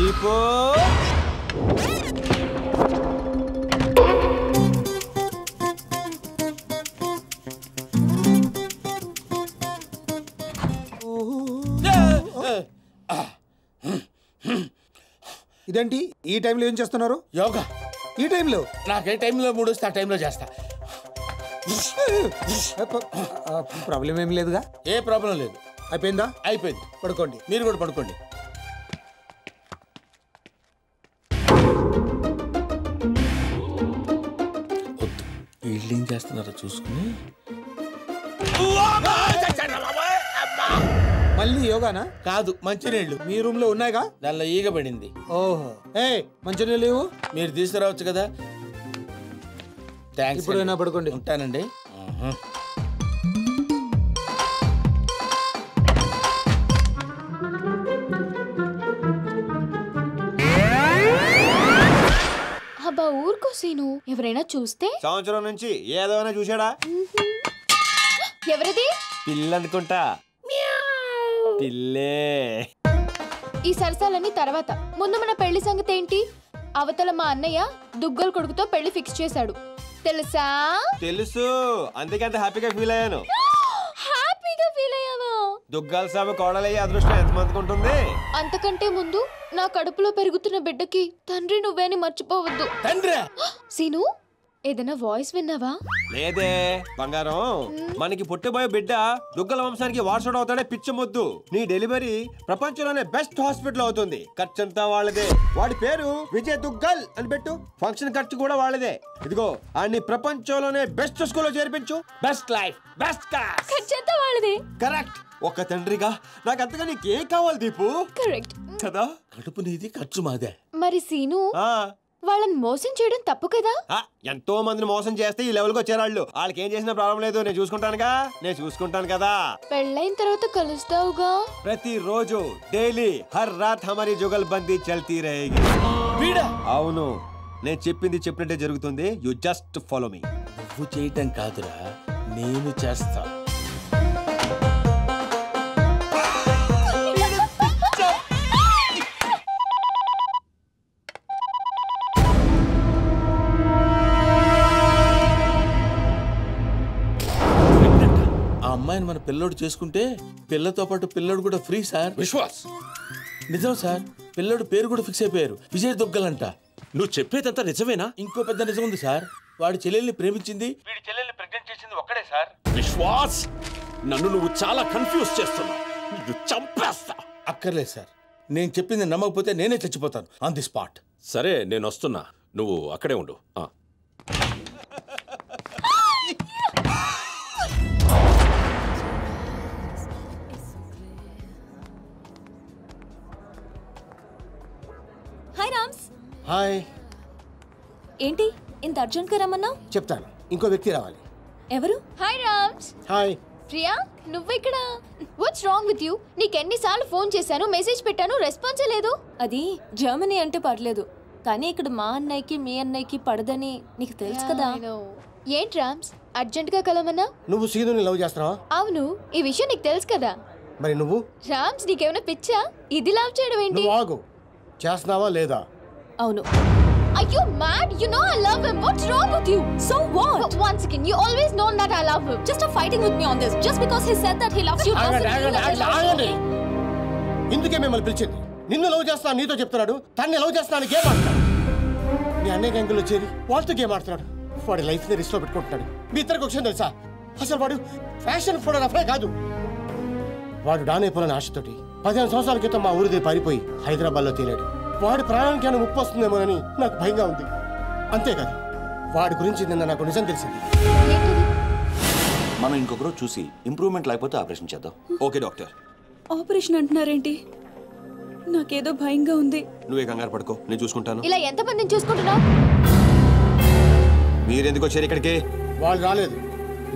దీపో ఇదేంటి ఈ టైంలో ఏం చేస్తున్నారు? యోగా. ఈ టైంలో? నాకు ఏ టైంలో మూడు వస్తే ఆ టైంలో చేస్తా. ప్రాబ్లం ఏం లేదుగా? ఏ ప్రాబ్లం లేదు. అయిపోయిందా? అయిపోయింది. పడుకోండి. మీరు కూడా పడుకోండి. వద్దు, వీళ్ళు ఏం చేస్తున్నారో చూసుకుని. మళ్ళీ యోగానా? కాదు, మంచినీళ్ళు. మీ రూమ్ లో ఉన్నాయిగా? దానిలో ఈగ పడింది. ఓహో, ఏ మంచినీళ్ళు లేవు? మీరు తీసుకురావచ్చు కదా. థ్యాంక్స్. ఇప్పుడైనా పడుకోండి. ఉంటానండి. అబ్బా ఊరుకో సీను, ఎవరైనా చూస్తే? సంవత్సరం నుంచి ఏదైనా చూసాడా? ఎవరిది? పిల్ల అనుకుంటా. పిల్లే. ఈ సరసాలన్నీ తర్వాత, ముందు మన పెళ్లి సంగతి ఏంటి? అవతల మా అన్నయ్య దుగ్గల కొడుకుతో పెళ్లి ఫిక్స్ చేశాడు, తెలుసా? తెలుసు, అందుకే అంత హ్యాపీగా ఫీల్ అయ్యాను. హ్యాపీగా ఫీల్ అయ్యావా? దుగ్గాల సాబు కోడలయ్యే అదృష్టం ఎంతమందికి ఉంటుంది? అంతకంటే ముందు నా కడుపులో పెరుగుతున్న బిడ్డకి తండ్రి నువ్వే అని మర్చిపోవద్దు. తండ్రి? సీను, ఏదైనా వాయిస్ విన్నావా? లేదే బంగారం, మనకి పుట్టబోయే బిడ్డ దుగ్గల వంశానికి వారసుడు అవుతాడే పిచ్చి మొద్దు. నీ డెలివరీ ప్రపంచంలోనే బెస్ట్ హాస్పిటల్ అవుతుంది. ఖర్చంతా వాళ్ళదే. వాడి పేరు విజయ్ దుగ్గల్ అని పెట్టు. ఫంక్షన్ ఖర్చు కూడా వాళ్ళదే. ఇదిగో అన్ని ప్రపంచంలోనే బెస్ట్ స్కూల్లో చేర్పించు. Best life, best class. ఖర్చంతా వాళ్ళదే. కరెక్ట్. ఒక తండ్రిగా నాకు అంతగా నీకేం కావాలి దీపు? కరెక్ట్ కదా. కడుపు నీది, ఖర్చు మాదే. మరి సీను, వాళ్ళని మోసం చేయడం తప్పు కదా? ఎంతో మందిని మోసం చేస్తే ఈ లెవెల్కి వచ్చేవాళ్ళు. వాళ్ళకి ఏం చేసిన ప్రాబ్లం లేదు, నేను చూసుకుంటానుగా. నేను చూసుకుంటాను కదా. పెళ్ళైన తర్వాత కలుస్తావుగా? ప్రతిరోజు డైలీ హర్ రాత్ హమారీ జుగల్బందీ చల్తీ రహేగి. అవును, నేను చెప్పింది చెప్పినట్టే జరుగుతుంది. You just follow me. నువ్వు చేయటం కాదురా, నేను చేస్తా. ఆ అమ్మాయిని మన పిల్లోడు చేసుకుంటే పిల్లతో పాటు పిల్లోడు కూడా ఫ్రీ సార్. విశ్వాస్, నిజం సార్, పిల్లోడు పేరు కూడా ఫిక్స్ అయిపోయారు, విజయ్ దుగ్గలంట. నువ్వు చెప్పేదంతా నిజమేనా? ఇంకో పెద్ద నిజం ఉంది సార్. వాడి చెల్లెల్ని ప్రేమించింది, వీడి చెల్లెల్ని ప్రెగ్నెంట్ చేసింది ఒక్కడే సార్. విశ్వాస్, నన్ను నువ్వు చాలా కన్ఫ్యూజ్ చేస్తున్నావు. నువ్వు చంపేస్తా. అక్కర్లేదు సార్, నేను చెప్పింది నమ్మకపోతే నేనే చచ్చిపోతాను ఆన్ ది స్పాట్. సరే, నేను వస్తున్నా, నువ్వు అక్కడే ఉండు. హాయ్ రామ్స్. హాయ్. ఏంటి ఇంత అర్జెంట్ గా రమ్మన్నావు? చెప్తాను, ఇంకో వ్యక్తి రావాలి. ఎవరు? హాయ్ రామ్స్. హాయ్. ప్రియా, నువ్వెక్కడ? What's wrong with you? నీకెన్నిసార్లు ఫోన్ చేశాను, మెసేజ్ పెట్టాను, రెస్పాన్సే లేదు. అది జర్మనీ అంటే పర్లేదు, కానీ ఇక్కడ మా అన్నయ్యకి మీ అన్నయ్యకి పడదని నీకు తెలుసు కదా. ఏంటి రామ్స్, అర్జెంట్ గా కలవమన్నా? నువ్వు సీనుని లవ్ చేస్తున్నావా? అవును, ఈ విషయం నీకు తెలుసు కదా. మరి నువ్వు? రామ్స్, నీకేమైనా పిచ్చా? ఇది లవ్ చేయడం ఏంటి? నువ్వు ఆగు, చేస్తున్నావా లేదా? అవును. Are you mad? You know I love him. What's wrong with you? So what? But once again, you always known that I love him. Just stop fighting with me on this. Just because he said that he loves you doesn't mean that he loves you. ఇందుకే మిమ్మల్ని పిలిచింది. నిన్ను love చేస్తాను నీతో చెప్తున్నాడు, తన్ని love చేస్తాను game ఆడుతున్నాడు. మీ అన్నయ్య గ్యాంగుల్లో చేరి వాళ్ళతో గేమ్ ఆడుతున్నాడు. వాడి లైఫ్ ని రిస్క్ లో పెట్టుకుంటున్నాడు. మీ ఇద్దరికి విషయం తెలుసా? అసలు వాడు ఫ్యాషన్ ఫోటోగ్రాఫరే కాదు. వాడు డాన్ అయిపోయిన ఆశతోటి 15 సంవత్సరాల క్రితం మా ఊరిదే పారిపోయి హైదరాబాద్ లో తేలాడు. వాడి ప్రాణానికి ఏమైనా ముప్పు వస్తుందేమోనని నాకు భయంగా ఉంది. అంతేకాదు, వాడి గురించి నిన్న నాకు నిజం తెలిసింది. మనం ఇంకొకరు చూసి ఇంప్రూవ్మెంట్ లేకపోతే ఆపరేషన్ చేద్దాం. Okay doctor. ఆపరేషన్ అంటున్నారేంటి? నాకేదో భయంగా ఉంది. నువ్వే కంగారు పడుకో, నేను చూసుకుంటాను. ఇలా ఎంతమందిని చూసుకుంటున్నావు? మీరెందుకు వచ్చారు ఇక్కడికి? వాళ్ళు రాలేదు,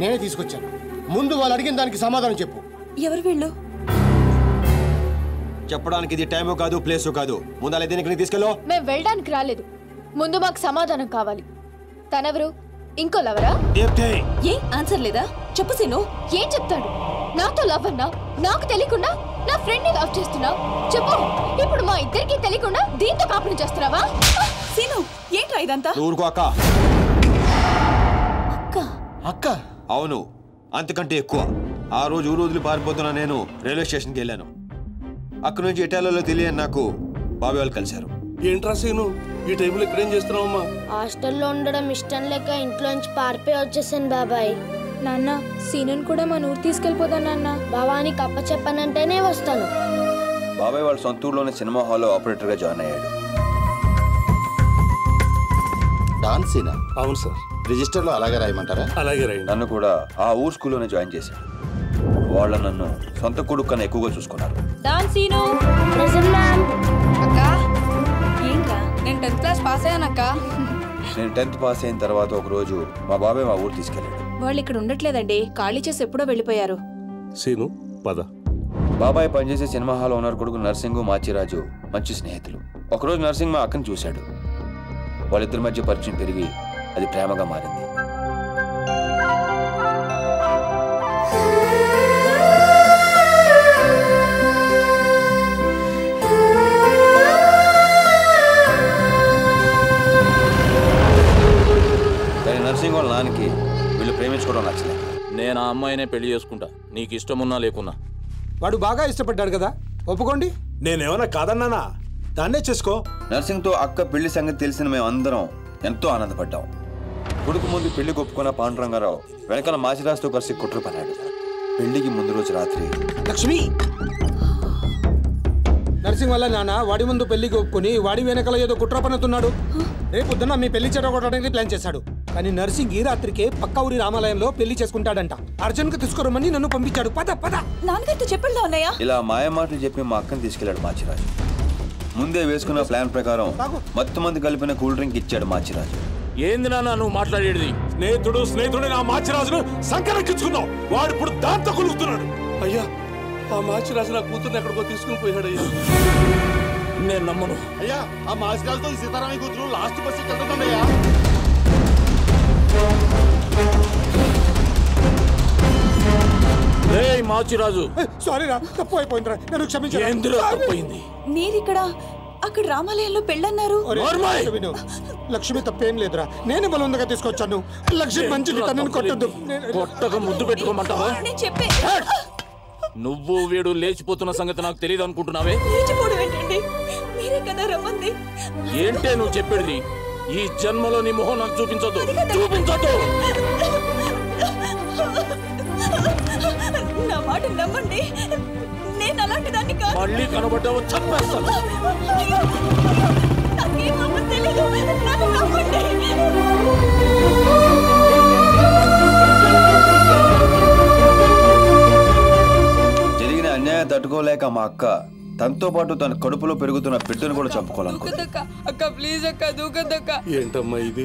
నేనే తీసుకొచ్చాను. ముందు వాళ్ళు అడిగిన దానికి సమాధానం చెప్పు. ఎవరు వీళ్ళు? చెప్పడానికి ఇది టైము కాదు, ప్లేసు కాదు. ముందు అలా దీనికి తీసుకెళ్ళో. మేము వెళ్ళడానికి రాలేదు, ముందు మాకు సమాధానం కావాలి. తనెవరు? ఇంకో లవరా? ఏ ఆన్సర్ లేదా? చెప్పు సీను. ఏం చెప్తాడు? నాతో లవ్ అన్నా నాకు తెలియకుండా నా ఫ్రెండ్ ని లవ్ చేస్తున్నావు. చెప్పు, ఇప్పుడు మా ఇద్దరికి తెలియకుండా దీంతో కాపురం చేస్తున్నావా? సీను ఏంట్రా ఇదంతా? ఊరుకో అక్క. అక్క అక్క అవును, అంతకంటే ఎక్కువ. ఆ రోజు ఊరు వదిలి పారిపోతున్నా నేను రైల్వే స్టేషన్కి వెళ్ళాను. అక్కడి నుంచి ఇటాలియాలో తెలియని నాకు బాబాయ్ వాళ్ళు కలిశారు. ఏంట్రా సీను ఈ టైంలో ఇక్కడేం చేస్తున్నావమ్మా? హాస్టల్లో ఉండడం ఇష్టం లేక ఇంట్లోంచి పారిపోయి వచ్చేసాను బాబాయ్. నాన్న, సీనుని కూడా మన ఊరు తీసుకెళ్ళిపోదా నాన్న? బావానికి అప్ప చెప్పనంటేనే వస్తాను. బాబాయ్ వాళ్ళ సొంత ఊర్లోనే సినిమా హాల్లో ఆపరేటర్గా జాయిన్ అయ్యాడు. డాన్సీనా? అవును సార్. రిజిస్టర్లో అలాగే రాయమంటారా? అలాగే రైట్. నన్ను కూడా ఆ ఊరు స్కూల్లోనే జాయిన్ చేశాడు. వాళ్ళు నన్ను సొంత కొడుకు కన్నా ఎక్కువగా చూసుకున్నారు. Seenu present ma'am. అక్క ఏంట్రా? నేను 10th క్లాస్ పాస్ అయ్యానక్క. నేను 10th పాస్ అయిన తర్వాత ఒక రోజు మా బాబాయ్ మా ఊరు తీసుకెళ్ళాడు. వాళ్ళు ఇక్కడ ఉండట్లేదండి, ఖాళీ చేసి ఎప్పుడో వెళ్ళిపోయారు. సీను పద. బాబాయ్ పనిచేసే సినిమా హాల్ ఓనర్ కొడుకు నర్సింగ్ మాచిరాజు మంచి స్నేహితులు. ఒకరోజు నర్సింగ్ మా అక్కని చూశాడు. వాళ్ళిద్దరి మధ్య పరిచయం పెరిగి అది ప్రేమగా మారింది. కానీ నర్సింగ్ వాళ్ళ నాన్నకి వీళ్ళు ప్రేమించుకోవడం నచ్చలేదు. నేను ఆ అమ్మాయినే పెళ్లి చేసుకుంటా, నీకు ఇష్టమున్నా లేకున్నా. వాడు బాగా ఇష్టపడ్డాడు కదా, ఒప్పుకోండి. నేనేమన్నా కాదన్నానా? దాన్నే చేసుకో. నర్సింగ్తో అక్క పెళ్లి సంగతి తెలిసిన మేమందరం ఎంతో ఆనందపడ్డాం. కొడుకు ముందు పెళ్లి ఒప్పుకున్న పాండురంగారావు వెనకాల మాచిరాజుతో కలిసి కుట్ర పన్నాడు. పెళ్లికి ముందు రోజు రాత్రి లక్ష్మి నర్సింగ్ వల్ల నాన్న వాడి ముందు పెళ్లికి ఒప్పుకొని వాడి వెనకాల ఏదో కుట్ర పన్నుతున్నాడు. రేపొద్దున మీ పెళ్లి చెడగొట్టడానికి ప్లాన్ చేశాడు. కానీ నర్సింగ్ ఈ రాత్రికే పక్క ఊరి రామాలయంలో పెళ్లి చేసుకుంటాడంట. అర్జున్ కు తీసుకురమ్మని నన్ను పంపించాడు. పద పద. నాన్నగారితో చెప్పండి అన్నయ్య. ఇలా మాయమాటలు చెప్పి మా అక్కని తీసుకెళ్లాడు మాచిరాజు. ముందే వేసుకున్న ప్లాన్ ప్రకారం మొత్తం మంది కలిపిన కూల్ డ్రింక్ ఇచ్చాడు మాచిరాజు. ఏంది నాన్న నువ్వు మాట్లాడేది? స్నేహితుడు నా మాచిరాజును సంకరెక్కించుకున్నావు. వాడు ఇప్పుడు దాంతో కొలుగుతున్నాడు. అయ్యా, ఆ మాచిరాజు నా కూతుర్ని ఎక్కడికో తీసుకుని పోయాడు. అయ్యా నేను నమ్మను. అయ్యా, ఆ మాసిరాజుతో సీతారామయ్య కూతురు లాస్ట్ బస్ వెళ్తుందయ్యా. మాచిరాజు, సారీ రా, తప్పు అయిపోయిందిరా, నన్ను క్షమించు. ఏందిరా తప్పయింది? మీరిక్కడ అక్కడ రామాలయంలో పెళ్ళన్నారు. లక్ష్మి తప్పేం లేదురా, నేనే బలవంతంగా తీసుకొచ్చాను. లక్ష్మి మంచిది, తనని కొట్టద్దు. కొట్టక ముద్దు పెట్టుకోమంటావా? నేను చెప్పే నువ్వు వీడు లేచిపోతున్న సంగతి నాకు తెలియదు అనుకుంటున్నావే? లేచిపోవడం ఏంటండి? మీరే కదా రమ్మంది. ఏంటే నువ్వు చెప్పేది? ఈ జన్మలో నీ మొహం నాకు చూపించొద్దు, చూపించొద్దు. నా మాట నమ్మండి, నేను అలాంటి దాన్ని కాదు. మళ్ళీ కనబడ్డావు చంపేస్తాను. నాకేమో తెలీదు, నన్ను నమ్మండి. జరిగిన అన్యాయం తట్టుకోలేక మా అక్క తనతో పాటు తన కడుపులో పెరుగుతున్న బిడ్డను కూడా చంపుకోవాలనుకుంది. అక్క ప్లీజ్ అక్క, దూకద్దక్క. ఏంటమ్మా ఇది?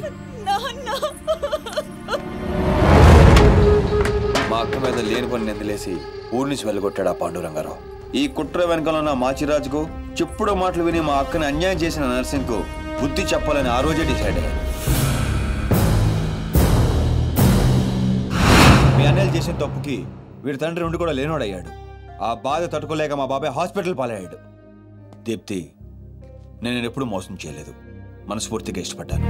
మా అక్క మీద లేని పని నిందలేసి ఊరి నుంచి వెళ్ళగొట్టాడు ఆ పాండురంగారావు. ఈ కుట్ర వెనకాల ఉన్న మాచిరాజుకు చెప్పుడు మాటలు విని మా అక్కని అన్యాయం చేసిన నర్సింగ్ కు బుద్ధి చెప్పాలని ఆ రోజే డిసైడ్ అయ్యాడు. మీ అన్నయ్యలు చేసిన తప్పుకి వీడి తండ్రి ఉండి కూడా లేనోడయ్యాడు. ఆ బాధ తట్టుకోలేక మా బాబాయ్ హాస్పిటల్ పాలయ్యాడు. దీప్తి, నేను ఎప్పుడూ మోసం చేయలేదు, మనస్ఫూర్తిగా ఇష్టపడ్డాను.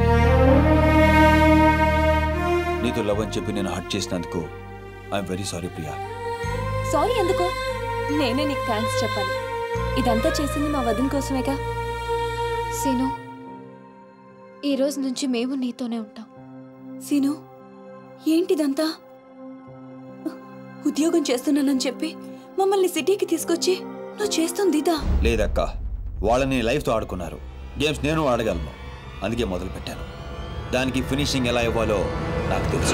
నీతో లవ్ అని చెప్పి నేను హర్ట్ చేసినందుకు I'm very sorry Priya. Sorry ఎందుకు? నేనే నీకు థ్యాంక్స్ చెప్పాలి. ఇదంతా చేసింది మా వదిన కోసమేగా. సీను, ఈ రోజు నుంచి మేము నీతోనే ఉంటాం. సీను, ఏంటిదంతా? ఉద్యోగం చేస్తున్నానని చెప్పి మమ్మల్ని సిటీకి తీసుకొచ్చి నువ్వు చేస్తుంది ఇదా? లేదక్క, వాళ్ళని లైఫ్తో ఆడుకున్నారు. గేమ్స్ నేను ఆడగలను, అందుకే మొదలు పెట్టాను. దానికి ఫినిషింగ్ ఎలా ఇవ్వాలో నాకు తెలుసు.